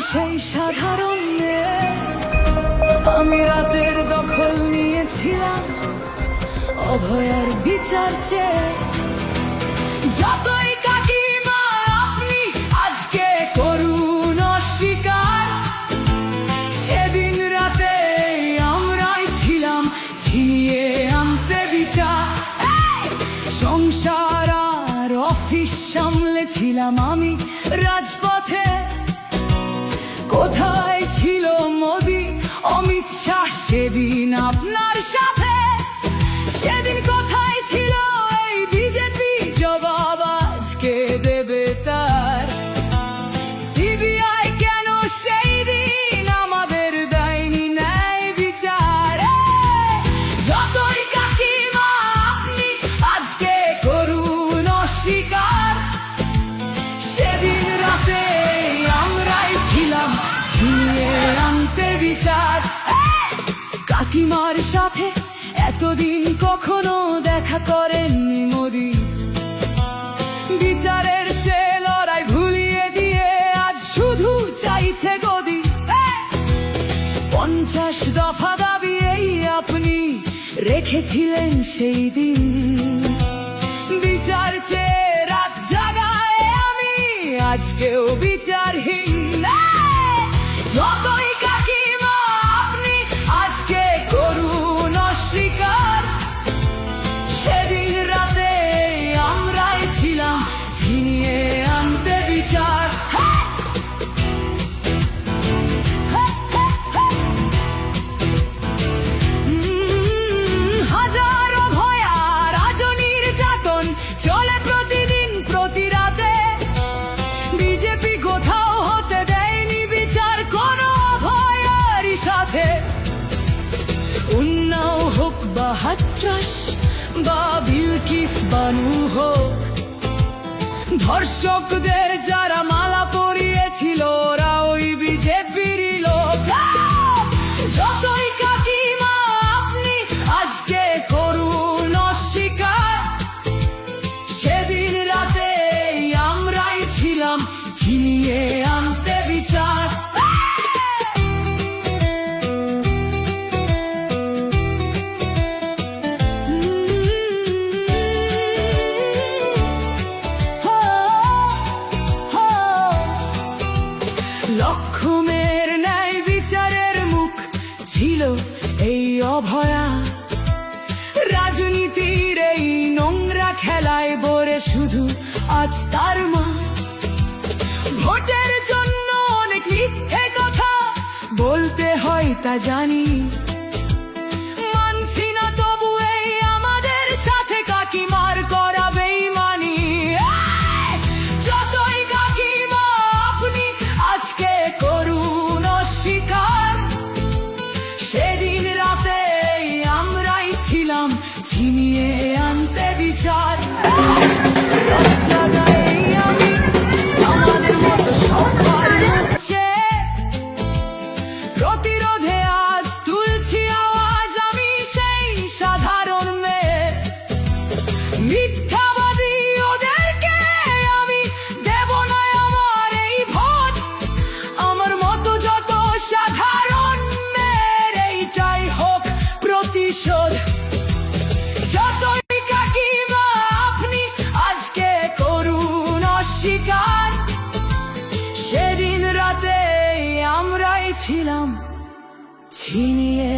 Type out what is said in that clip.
সেই সাধারণ মেয়ে, আমি রাতের দখল নিয়েছিলাম অভয়ার বিচার চেয়ে। যতই কাকিমা আপনি আজকে করুন অস্বীকার, সেদিন রাতে আমরাই ছিলাম ছিনিয়ে আনতে বিচার। সংসার আর অফিস সামলেছিলাম আমি রাজপথে। কোথায় ছিল মোদি অমিত শাহ সেদিন আপনার সাথে? সেদিন কোথায় ছিল এই বিজেপি? জবাব আজকে দেবে তার। সিবিআই কেন সেই দিন আমাদের দেয়নি ন্যায় বিচার? যতই কাকিমা আপনি আজকে করুন অস্বীকার, সেদিন রাতে আমরাই ছিলাম ছিনিয়ে আনতে বিচার। কাকিমার সাথে এতদিন কখনো দেখা করেননি মোদি, বিচারের সে লড়াই ভুলিয়ে দিয়ে আজ শুধু চাইছে গদি। 50 দফা দাবি এই আপনি রেখেছিলেন সেই দিন, বিচার চেয়ে রাত জাগায় আমি আজকেও বিচারহীন। যতই কাকিমা আপনি আজকে করুন অস্বীকার, সেদিন রাতে আমরাই ছিলাম ছিনিয়ে আনতে বিচার। হাজারো ভয়া রাজনীর যাতন চলে প্রতিদিন প্রতি রাতে। বিজেপি কোথাও হতে দেয়নি বিচার কোনো ভয়ারই সাথে। উন্নাও হোক বা হাতরাস বা বিলকিস বানু হোক, ধর্ষকদের যারা মালা পরিয়েছিল ওরা ওই বিজেপিরই লোক। যতই কাকিমা আপনি আজকে করুন অস্বীকার, সেদিন রাতে আমরাই ছিলাম ছিনিয়ে আনতে বিচার। লক্ষ্মণের ন্যায় বিচারের মুখ ছিল এই অভয়া। রাজনীতির এই নোংরা খেলায় বরে শুধু আজ তার মা। ভোটের জন্য অনেক মিথ্যে কথা বলতে হয় তা জানি, মানছি না তবু এই আমাদের সাথে কাকিমার করা বেইমানি। যতই কাকিমা আপনি আজকে করুন অস্বীকার, সেদিন রাতে আমরাই ছিলাম ছিনিয়ে আনতে বিচার। জায়গায় আমি আমাদের মতো সবার মুখছে, প্রতিরোধে আজ তুলছি আওয়াজ আমি সেই সাধারণ মেয়ে। মিথ্যাবাদী ওদেরকে আমি দেব না আমার এই ভোট। আমার মতো যত সাধারণ মেয়ের এইটাই হোক প্রতিশোধ। যতই কাকিমা আপনি আজকে করুন অস্বীকার, সেদিন রাতে আমরাই ছিলাম ছিনিয়ে